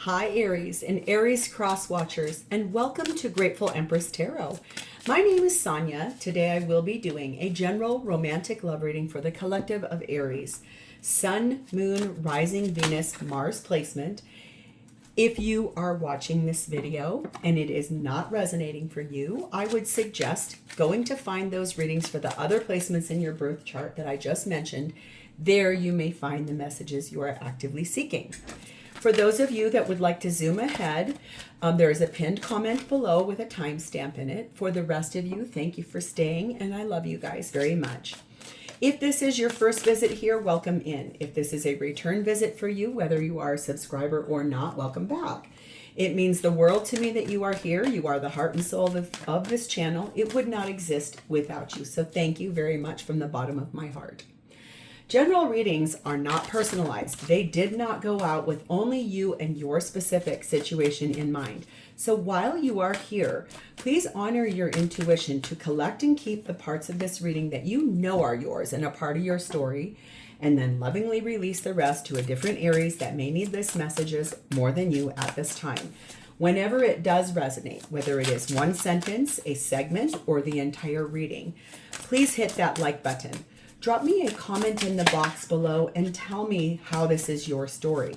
Hi Aries and Aries cross watchers, and welcome to Grateful Empress Tarot. My name is Sonia. Today I will be doing a general romantic love reading for the collective of Aries. Sun, Moon, Rising, Venus, Mars placement. If you are watching this video and it is not resonating for you, I would suggest going to find those readings for the other placements in your birth chart that I just mentioned. There you may find the messages you are actively seeking. For those of you that would like to zoom ahead, there is a pinned comment below with a timestamp in it. For the rest of you, thank you for staying, and I love you guys very much. If this is your first visit here, welcome in. If this is a return visit for you, whether you are a subscriber or not, welcome back. It means the world to me that you are here. You are the heart and soul of this channel. It would not exist without you. So thank you very much from the bottom of my heart. General readings are not personalized. They did not go out with only you and your specific situation in mind. So while you are here, please honor your intuition to collect and keep the parts of this reading that you know are yours and a part of your story, and then lovingly release the rest to a different Aries that may need these messages more than you at this time. Whenever it does resonate, whether it is one sentence, a segment, or the entire reading, please hit that like button. Drop me a comment in the box below and tell me how this is your story.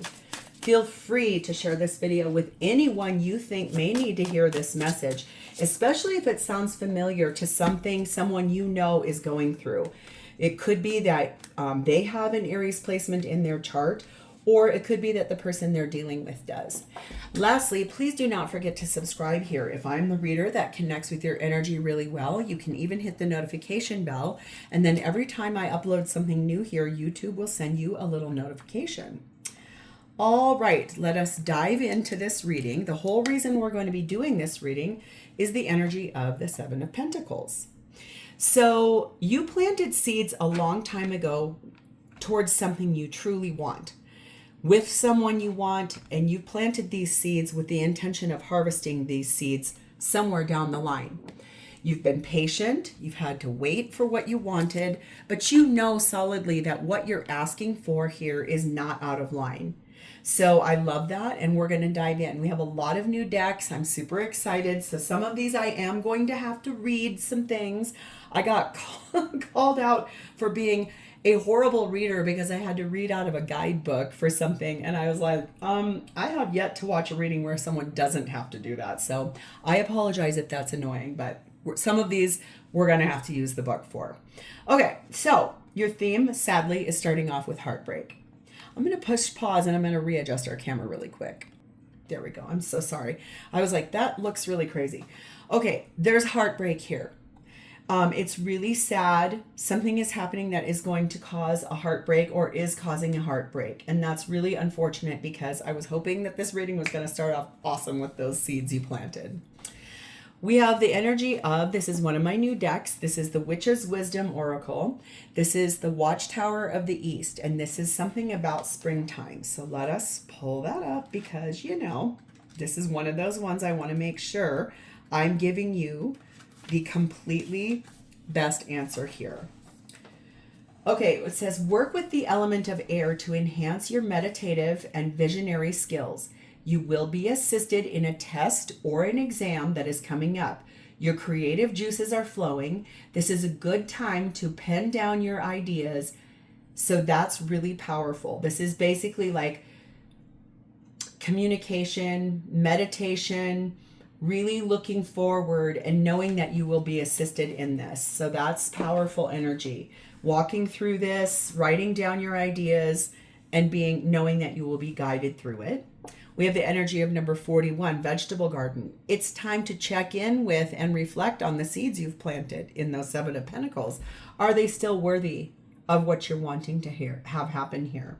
Feel free to share this video with anyone you think may need to hear this message, especially if it sounds familiar to something someone you know is going through. It could be that they have an Aries placement in their chart, or it could be that the person they're dealing with does. Lastly, please do not forget to subscribe here. If I'm the reader that connects with your energy really well, you can even hit the notification bell, and then every time I upload something new here, YouTube will send you a little notification. All right, let us dive into this reading. The whole reason we're going to be doing this reading is the energy of the Seven of Pentacles. So you planted seeds a long time ago towards something you truly want, with someone you want, and you planted these seeds with the intention of harvesting these seeds somewhere down the line. You've been patient, you've had to wait for what you wanted, but you know solidly that what you're asking for here is not out of line. So I love that, and we're going to dive in. We have a lot of new decks. I'm super excited. So some of these I am going to have to read some things. I got called out for being a horrible reader because I had to read out of a guidebook for something, and I was like, I have yet to watch a reading where someone doesn't have to do that. So I apologize if that's annoying, but some of these we're going to have to use the book for. Okay, so your theme, sadly, is starting off with heartbreak. I'm going to push pause and I'm going to readjust our camera really quick. There we go. I'm so sorry. I was like, that looks really crazy. Okay, there's heartbreak here. It's really sad. Something is happening that is going to cause a heartbreak or is causing a heartbreak. And that's really unfortunate because I was hoping that this reading was going to start off awesome with those seeds you planted. We have the energy of, this is one of my new decks. This is the Witch's Wisdom Oracle. This is the Watchtower of the East. And this is something about springtime. So let us pull that up because, you know, this is one of those ones I want to make sure I'm giving you the completely best answer here. Okay, it says, work with the element of air to enhance your meditative and visionary skills. You will be assisted in a test or an exam that is coming up. Your creative juices are flowing. This is a good time to pen down your ideas. So that's really powerful. This is basically like communication, meditation, really looking forward and knowing that you will be assisted in this. So that's powerful energy. Walking through this, writing down your ideas, and knowing that you will be guided through it. We have the energy of number 41, Vegetable Garden. It's time to check in with and reflect on the seeds you've planted in those Seven of Pentacles. Are they still worthy of what you're wanting to have happen here?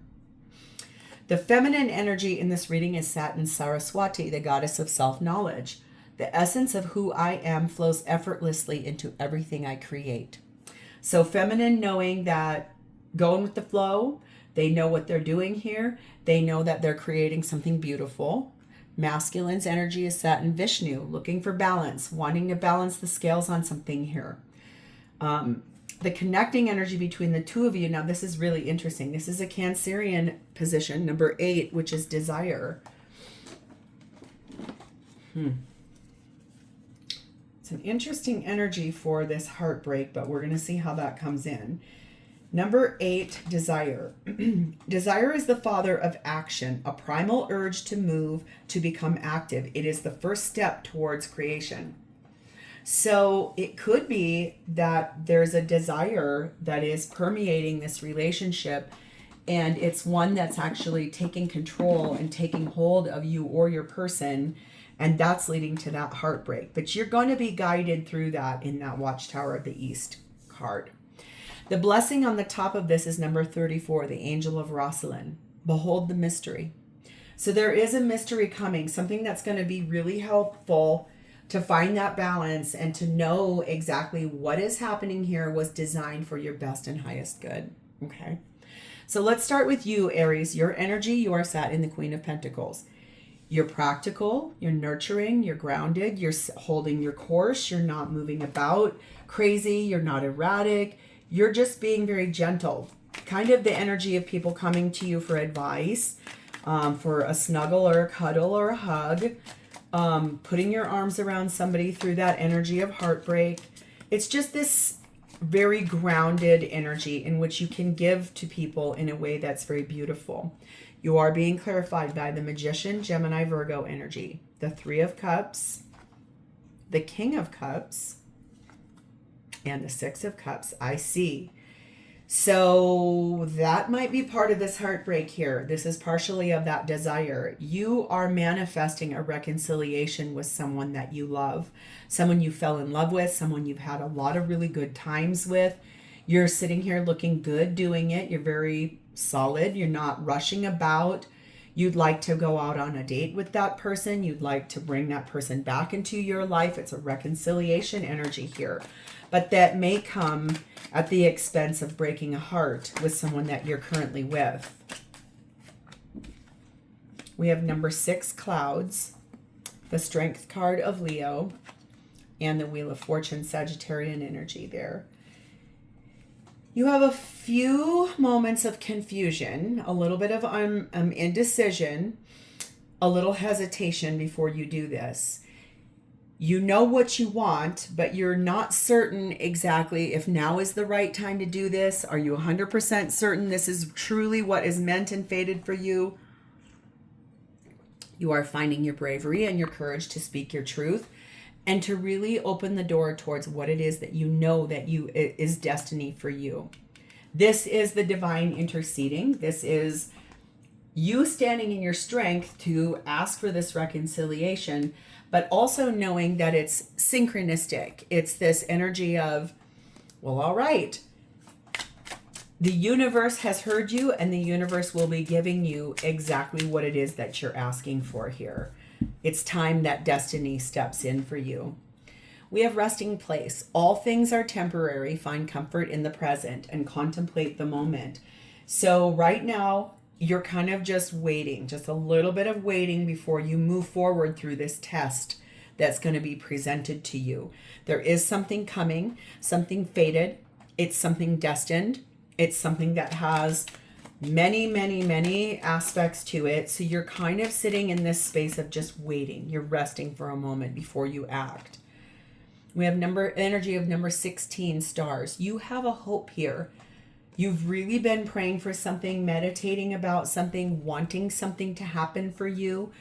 The feminine energy in this reading is Satin Saraswati, the goddess of self-knowledge. The essence of who I am flows effortlessly into everything I create. So feminine, knowing that, going with the flow, they know what they're doing here. They know that they're creating something beautiful. Masculine's energy is Satin Vishnu, looking for balance, wanting to balance the scales on something here. The connecting energy between the two of you, now this is really interesting. This is a Cancerian position, number 8, which is desire. It's an interesting energy for this heartbreak, but we're going to see how that comes in. Number 8, desire. Desire is the father of action, a primal urge to move, to become active. It is the first step towards creation. So it could be that there's a desire that is permeating this relationship, and it's one that's actually taking control and taking hold of you or your person, and that's leading to that heartbreak. But you're going to be guided through that in that Watchtower of the East card. The blessing on the top of this is number 34, the Angel of Rosalind. Behold the mystery. So there is a mystery coming, something that's going to be really helpful to find that balance and to know exactly what is happening here was designed for your best and highest good. Okay. So let's start with you, Aries. Your energy, you are sat in the Queen of Pentacles. You're practical, you're nurturing, you're grounded, you're holding your course, you're not moving about crazy, you're not erratic, you're just being very gentle. Kind of the energy of people coming to you for advice, for a snuggle or a cuddle or a hug, putting your arms around somebody through that energy of heartbreak. It's just this very grounded energy in which you can give to people in a way that's very beautiful. You are being clarified by the Magician, Gemini, Virgo energy, the 3 of Cups, the King of Cups, and the 6 of Cups. I see. So that might be part of this heartbreak here. This is partially of that desire. You are manifesting a reconciliation with someone that you love, someone you fell in love with, someone you've had a lot of really good times with. You're sitting here looking good doing it. You're very solid. You're not rushing about. You'd like to go out on a date with that person. You'd like to bring that person back into your life. It's a reconciliation energy here. But that may come at the expense of breaking a heart with someone that you're currently with. We have number 6, clouds, the Strength card of Leo, and the Wheel of Fortune, Sagittarian energy there. You have a few moments of confusion, a little bit of indecision, a little hesitation before you do this. You know what you want, but you're not certain exactly if now is the right time to do this. Are you 100% certain this is truly what is meant and fated for you? You are finding your bravery and your courage to speak your truth and to really open the door towards what it is that you know that is destiny for you. This is the divine interceding. This is you standing in your strength to ask for this reconciliation, but also knowing that it's synchronistic. It's this energy of, well, all right, the universe has heard you and the universe will be giving you exactly what it is that you're asking for here. It's time that destiny steps in for you. We have resting place. All things are temporary. Find comfort in the present and contemplate the moment. So right now, you're kind of just waiting, just a little bit of waiting before you move forward through this test that's going to be presented to you. There is something coming, something fated. It's something destined. It's something that has many, many, many aspects to it. So you're kind of sitting in this space of just waiting. You're resting for a moment before you act. We have energy of number 16, stars. You have a hope here. You've really been praying for something, meditating about something, wanting something to happen for you.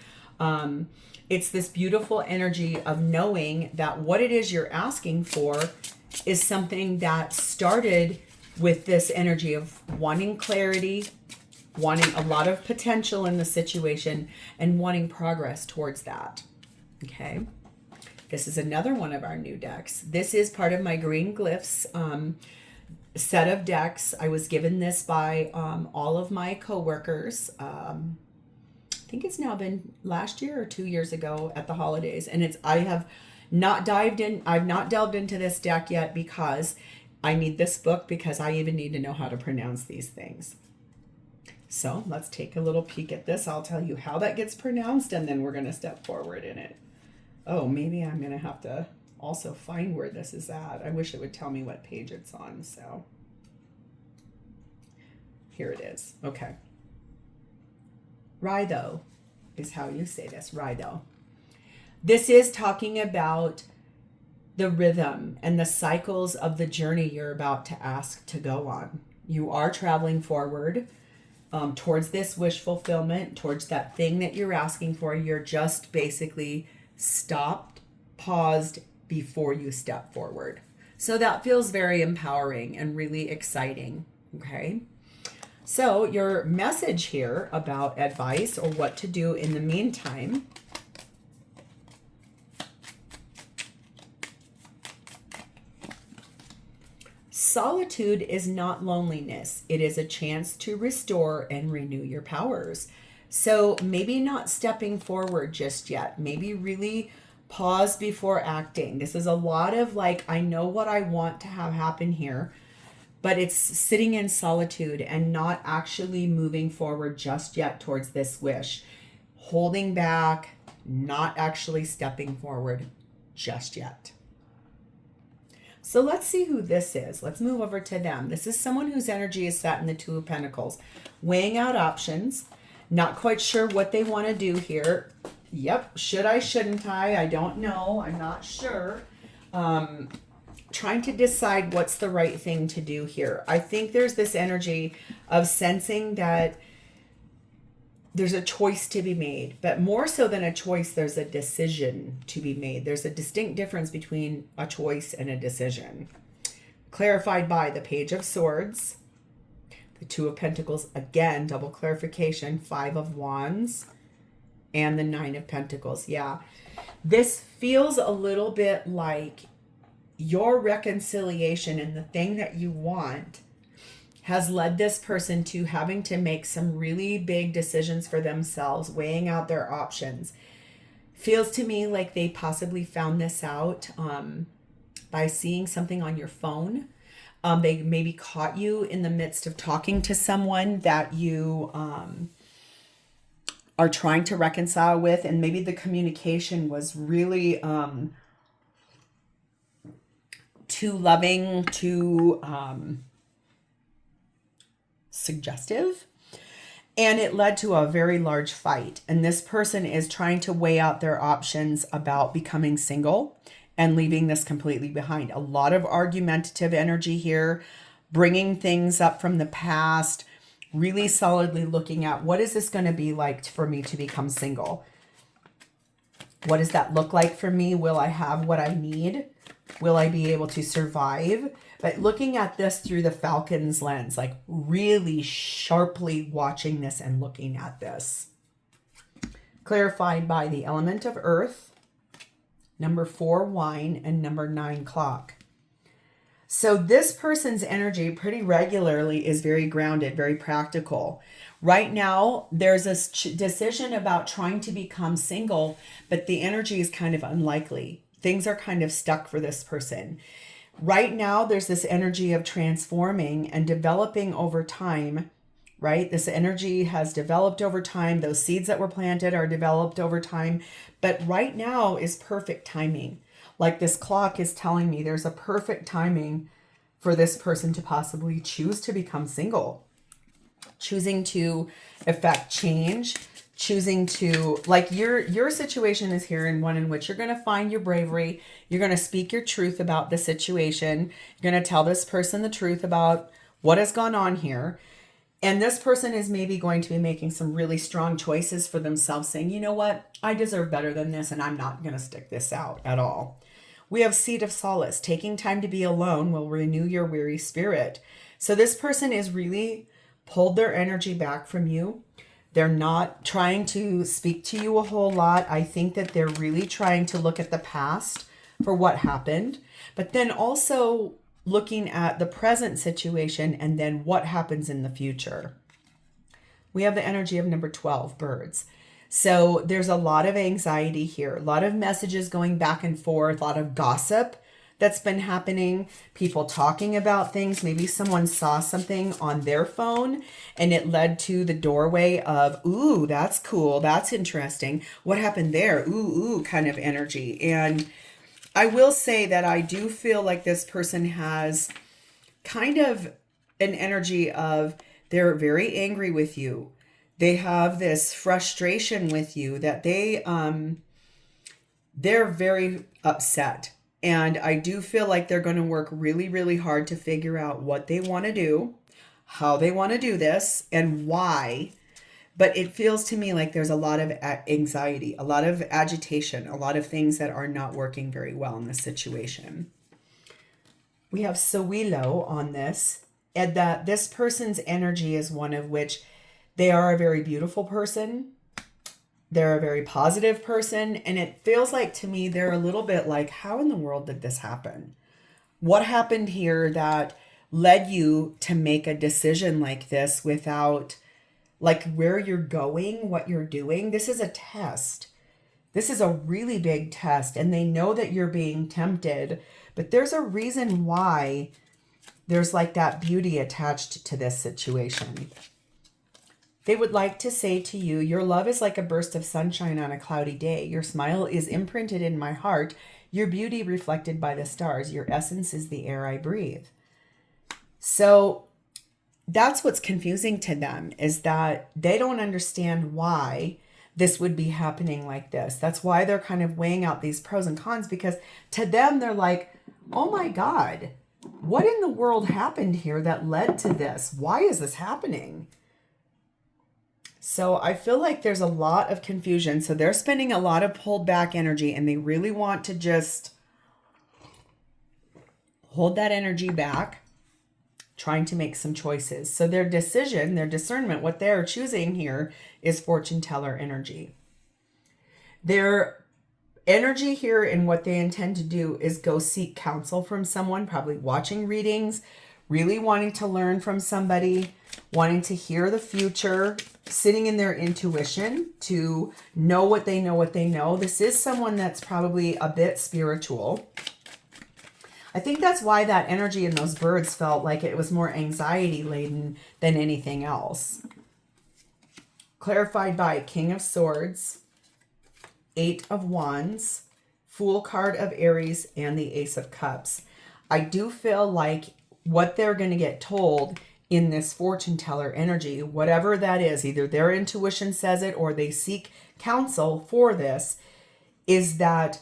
It's this beautiful energy of knowing that what it is you're asking for is something that started with this energy of wanting clarity, wanting a lot of potential in the situation, and wanting progress towards that. Okay. This is another one of our new decks. This is part of my Green Glyphs set of decks. I was given this by all of my coworkers. I think it's now been last year or 2 years ago at the holidays. And I've not delved into this deck yet because I need this book because I even need to know how to pronounce these things. So let's take a little peek at this. I'll tell you how that gets pronounced and then we're going to step forward in it. Oh, maybe I'm going to have to also find where this is at. I wish it would tell me what page it's on. So here it is. Okay. Rhydho is how you say this. Rhydho. This is talking about the rhythm and the cycles of the journey you're about to ask to go on. You are traveling forward towards this wish fulfillment, towards that thing that you're asking for. You're just basically stopped, paused before you step forward. So that feels very empowering and really exciting. Okay. So your message here about advice or what to do in the meantime. Solitude is not loneliness. It is a chance to restore and renew your powers. So maybe not stepping forward just yet. Maybe really pause before acting. This is a lot of like, I know what I want to have happen here, but it's sitting in solitude and not actually moving forward just yet towards this wish. Holding back, not actually stepping forward just yet. So let's see who this is. Let's move over to them. This is someone whose energy is sat in the Two of Pentacles, weighing out options, not quite sure what they want to do here. Yep, should I, shouldn't I don't know. I'm not sure. Trying to decide what's the right thing to do here. I think there's this energy of sensing that there's a choice to be made, but more so than a choice, there's a decision to be made. There's a distinct difference between a choice and a decision. Clarified by the Page of Swords, the Two of Pentacles, again, double clarification, Five of Wands, and the Nine of Pentacles. Yeah, this feels a little bit like your reconciliation and the thing that you want has led this person to having to make some really big decisions for themselves, weighing out their options. Feels to me like they possibly found this out by seeing something on your phone. They maybe caught you in the midst of talking to someone that you are trying to reconcile with, and maybe the communication was really too loving, too suggestive, and it led to a very large fight. And this person is trying to weigh out their options about becoming single and leaving this completely behind. A lot of argumentative energy here, bringing things up from the past, really solidly looking at what is this going to be like for me to become single? What does that look like for me? Will I have what I need? Will I be able to survive? But looking at this through the Falcon's lens, like really sharply watching this and looking at this. Clarified by the element of earth, number 4, wine, and number 9, clock. So this person's energy pretty regularly is very grounded, very practical. Right now, there's a decision about trying to become single, but the energy is kind of unlikely. Things are kind of stuck for this person. Right now, there's this energy of transforming and developing over time, right? This energy has developed over time. Those seeds that were planted are developed over time. But right now is perfect timing. Like this clock is telling me there's a perfect timing for this person to possibly choose to become single. Choosing to effect change, choosing to, like your situation is here in one in which you're going to find your bravery. You're going to speak your truth about the situation. You're going to tell this person the truth about what has gone on here. And this person is maybe going to be making some really strong choices for themselves, saying, you know what, I deserve better than this, and I'm not going to stick this out at all. We have Seat of Solace. Taking time to be alone will renew your weary spirit. So this person is really pulled their energy back from you. They're not trying to speak to you a whole lot. I think that they're really trying to look at the past for what happened, but then also looking at the present situation and then what happens in the future. We have the energy of number 12, birds. So there's a lot of anxiety here, a lot of messages going back and forth, a lot of gossip that's been happening, people talking about things. Maybe someone saw something on their phone and it led to the doorway of, ooh, that's cool, that's interesting. What happened there? Ooh, kind of energy. And I will say that I do feel like this person has kind of an energy of they're very angry with you. They have this frustration with you that they're very upset. And I do feel like they're going to work really, really hard to figure out what they want to do, how they want to do this, and why. But it feels to me like there's a lot of anxiety, a lot of agitation, a lot of things that are not working very well in this situation. We have Sawilo on this, and that this person's energy is one of which they are a very beautiful person. They're a very positive person. And it feels like to me, they're a little bit like, how in the world did this happen? What happened here that led you to make a decision like this without like where you're going, what you're doing? This is a test. This is a really big test. And they know that you're being tempted, but there's a reason why there's like that beauty attached to this situation. They would like to say to you, your love is like a burst of sunshine on a cloudy day. Your smile is imprinted in my heart. Your beauty reflected by the stars. Your essence is the air I breathe. So that's what's confusing to them, is that they don't understand why this would be happening like this. That's why they're kind of weighing out these pros and cons, because to them, they're like, oh my God, what in the world happened here that led to this? Why is this happening? So I feel like there's a lot of confusion. So they're spending a lot of pulled back energy, and they really want to just hold that energy back, trying to make some choices. So their decision, their discernment, what they're choosing here is fortune teller energy. Their energy here and what they intend to do is go seek counsel from someone, probably watching readings, really wanting to learn from somebody, wanting to hear the future, sitting in their intuition to know what they know, what they know. This is someone that's probably a bit spiritual. I think that's why that energy in those birds felt like it was more anxiety laden than anything else. Clarified by King of Swords, Eight of Wands, Fool card of Aries, and the Ace of Cups. I do feel like what they're going to get told in this fortune teller energy, whatever that is, either their intuition says it or they seek counsel for this, is that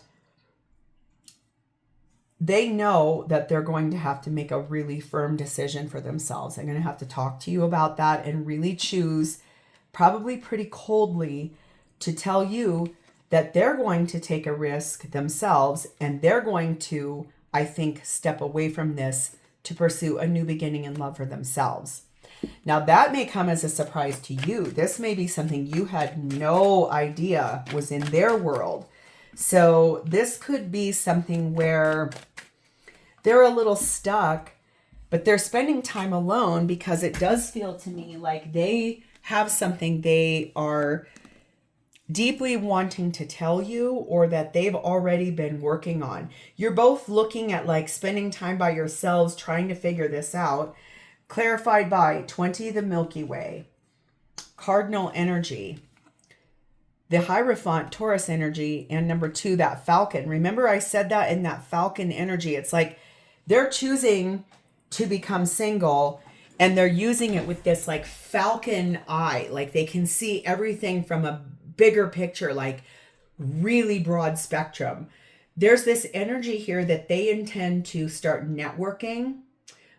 they know that they're going to have to make a really firm decision for themselves. They're going to have to talk to you about that and really choose, probably pretty coldly, to tell you that they're going to take a risk themselves, and they're going to, I think, step away from this to pursue a new beginning in love for themselves. Now, that may come as a surprise to you. This may be something you had no idea was in their world. So this could be something where they're a little stuck, but they're spending time alone, because it does feel to me like they have something they are deeply wanting to tell you, or that they've already been working on. You're both looking at like spending time by yourselves, trying to figure this out. Clarified by 20, the Milky Way, Cardinal energy, the Hierophant, Taurus energy, and number 2, that Falcon. Remember I said that in that Falcon energy, it's like they're choosing to become single, and they're using it with this like Falcon eye. Like they can see everything from a bigger picture, like really broad spectrum. There's this energy here that they intend to start networking,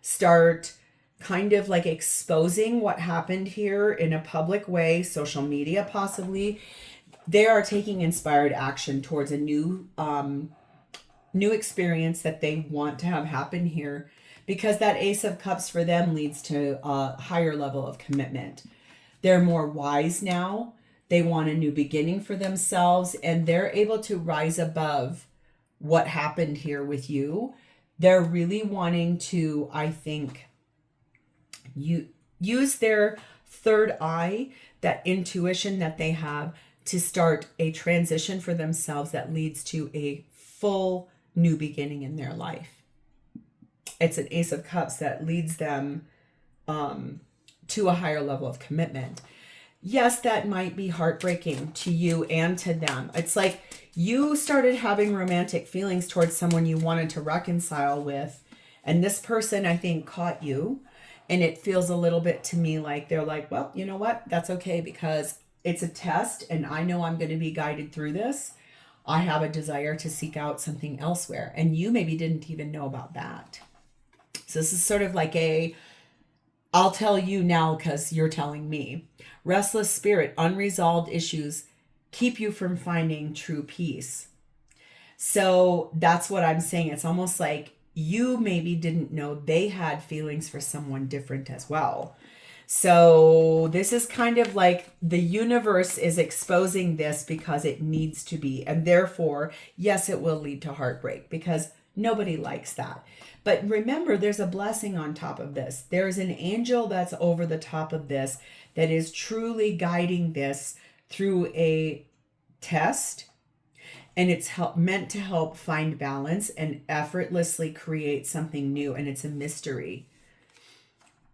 start kind of like exposing what happened here in a public way, social media possibly. They are taking inspired action towards a new experience that they want to have happen here, because that Ace of Cups for them leads to a higher level of commitment. They're more wise now. They want a new beginning for themselves, and they're able to rise above what happened here with you. They're really wanting to, I think, use their third eye, that intuition that they have, to start a transition for themselves that leads to a full new beginning in their life. It's an Ace of Cups that leads them to a higher level of commitment. Yes, that might be heartbreaking to you and to them. It's like you started having romantic feelings towards someone you wanted to reconcile with, and this person, I think, caught you. And it feels a little bit to me like they're like, well, you know what? That's okay, because it's a test, and I know I'm going to be guided through this. I have a desire to seek out something elsewhere. And you maybe didn't even know about that. So this is sort of like I'll tell you now because you're telling me. Restless spirit, unresolved issues keep you from finding true peace. So that's what I'm saying. It's almost like you maybe didn't know they had feelings for someone different as well. So this is kind of like the universe is exposing this because it needs to be. And therefore, yes, it will lead to heartbreak because nobody likes that. But remember, there's a blessing on top of this. There's an angel that's over the top of this that is truly guiding this through a test. And it's meant to help find balance and effortlessly create something new. And it's a mystery.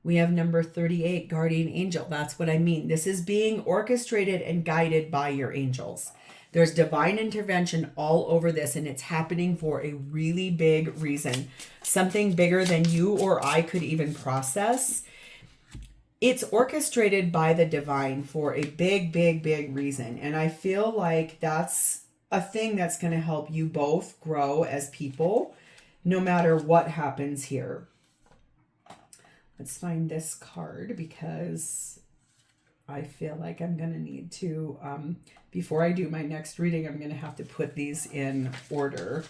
We have number 38, guardian angel. That's what I mean. This is being orchestrated and guided by your angels. There's divine intervention all over this, and it's happening for a really big reason. Something bigger than you or I could even process. It's orchestrated by the divine for a big, big, big reason. And I feel like that's a thing that's going to help you both grow as people, no matter what happens here. Let's find this card because I feel like I'm going to need to, before I do my next reading, I'm going to have to put these in order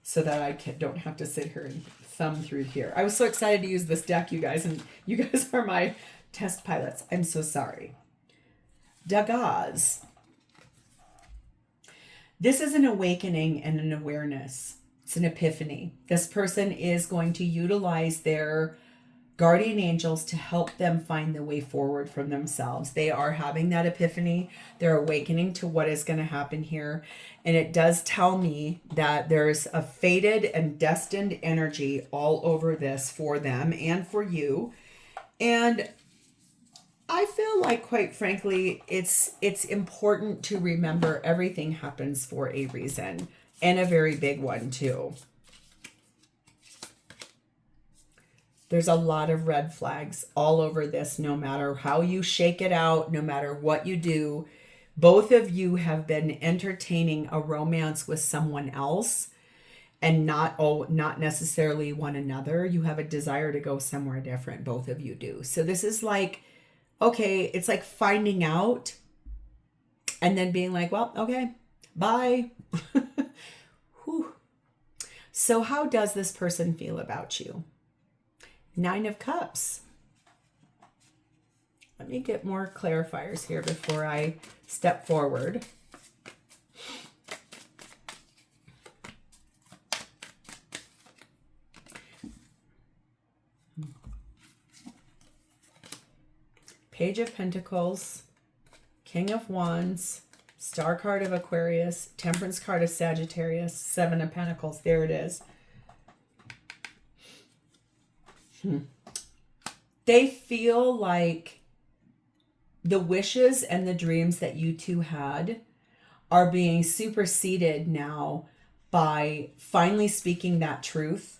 so that I don't have to sit here and thumb through here. I was so excited to use this deck, you guys, and you guys are my test pilots. I'm so sorry. Diaz. This is an awakening and an awareness. It's an epiphany. This person is going to utilize their guardian angels to help them find the way forward from themselves. They are having that epiphany. They're awakening to what is going to happen here. And it does tell me that there's a fated and destined energy all over this for them and for you. And I feel like, quite frankly, it's important to remember everything happens for a reason, and a very big one too. There's a lot of red flags all over this, no matter how you shake it out, no matter what you do. Both of you have been entertaining a romance with someone else and not necessarily one another. You have a desire to go somewhere different. Both of you do. So this is like, okay, it's like finding out and then being like, well, okay, bye. Whew. So how does this person feel about you? 9 of Cups. Let me get more clarifiers here before I step forward. Page of Pentacles, King of Wands, Star card of Aquarius, Temperance card of Sagittarius, 7 of Pentacles. There it is. They feel like the wishes and the dreams that you two had are being superseded now by finally speaking that truth,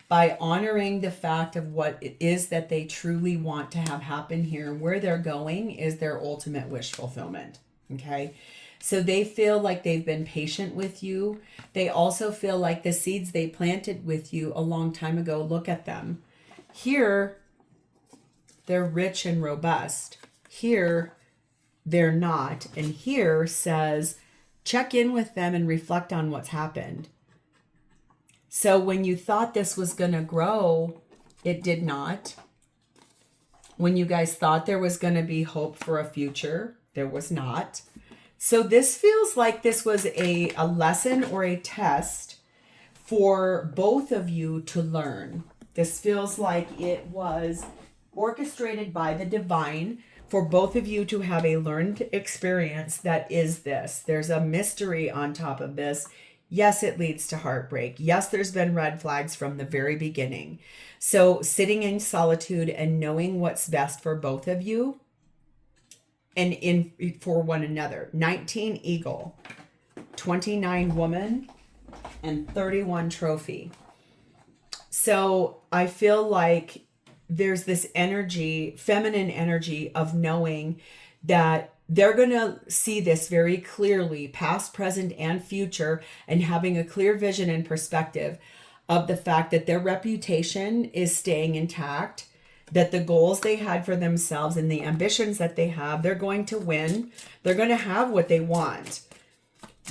by honoring the fact of what it is that they truly want to have happen here. Where they're going is their ultimate wish fulfillment. Okay. So they feel like they've been patient with you. They also feel like the seeds they planted with you a long time ago, look at them. Here, they're rich and robust. Here, they're not. And here says, check in with them and reflect on what's happened. So when you thought this was going to grow, it did not. When you guys thought there was going to be hope for a future, there was not. So this feels like this was a lesson or a test for both of you to learn. This feels like it was orchestrated by the divine for both of you to have a learned experience that is this. There's a mystery on top of this. Yes, it leads to heartbreak. Yes, there's been red flags from the very beginning. So sitting in solitude and knowing what's best for both of you and for one another. 19 eagle, 29 woman, and 31 trophy. So I feel like there's this energy, feminine energy of knowing that they're going to see this very clearly, past, present, and future, and having a clear vision and perspective of the fact that their reputation is staying intact, that the goals they had for themselves and the ambitions that they have, they're going to win. They're going to have what they want.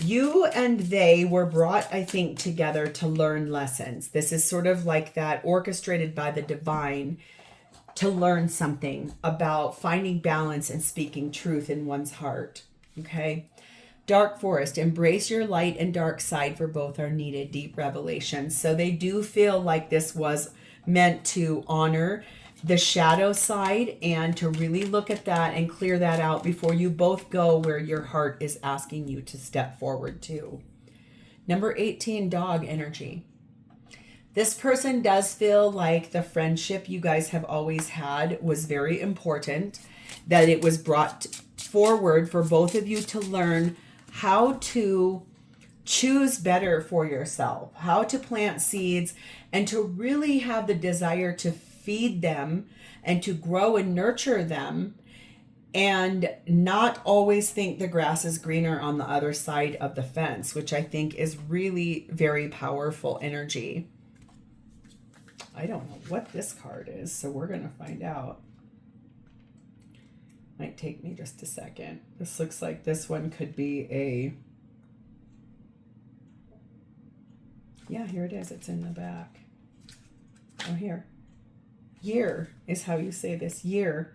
You and they were brought, I think, together to learn lessons. This is sort of like that, orchestrated by the divine, to learn something about finding balance and speaking truth in one's heart. Okay? Dark forest, embrace your light and dark side, for both are needed. Deep revelation. So they do feel like this was meant to honor the shadow side and to really look at that and clear that out before you both go where your heart is asking you to step forward to. Number 18, dog energy. This person does feel like the friendship you guys have always had was very important, that it was brought forward for both of you to learn how to choose better for yourself, how to plant seeds, and to really have the desire to feed them and to grow and nurture them, and not always think the grass is greener on the other side of the fence, which I think is really very powerful energy. I don't know what this card is, so we're going to find out. Might take me just a second. This looks like this one could be a... Yeah, here it is. It's in the back. Oh, here. Year is how you say this. Year.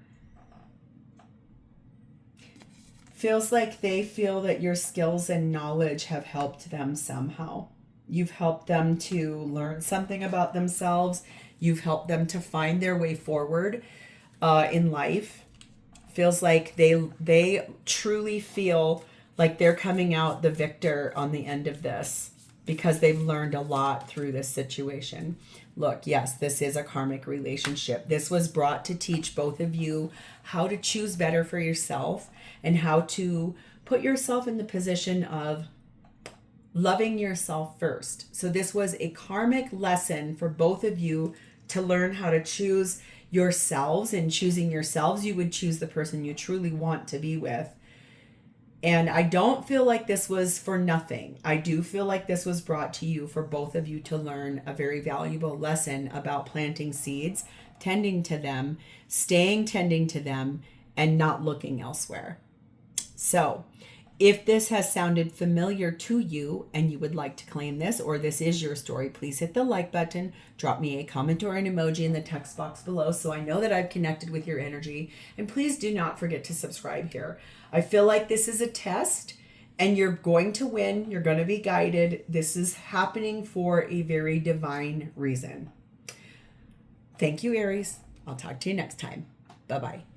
Feels like they feel that your skills and knowledge have helped them somehow. You've helped them to learn something about themselves. You've helped them to find their way forward in life. Feels like they truly feel like they're coming out the victor on the end of this, because they've learned a lot through this situation. Look, yes, this is a karmic relationship. This was brought to teach both of you how to choose better for yourself and how to put yourself in the position of loving yourself first. So this was a karmic lesson for both of you to learn how to choose yourselves, and choosing yourselves, you would choose the person you truly want to be with. And I don't feel like this was for nothing. I do feel like this was brought to you for both of you to learn a very valuable lesson about planting seeds, tending to them, staying tending to them, and not looking elsewhere. So if this has sounded familiar to you and you would like to claim this, or this is your story, please hit the like button, drop me a comment or an emoji in the text box below so I know that I've connected with your energy. And please do not forget to subscribe here. I feel like this is a test and you're going to win. You're going to be guided. This is happening for a very divine reason. Thank you, Aries. I'll talk to you next time. Bye-bye.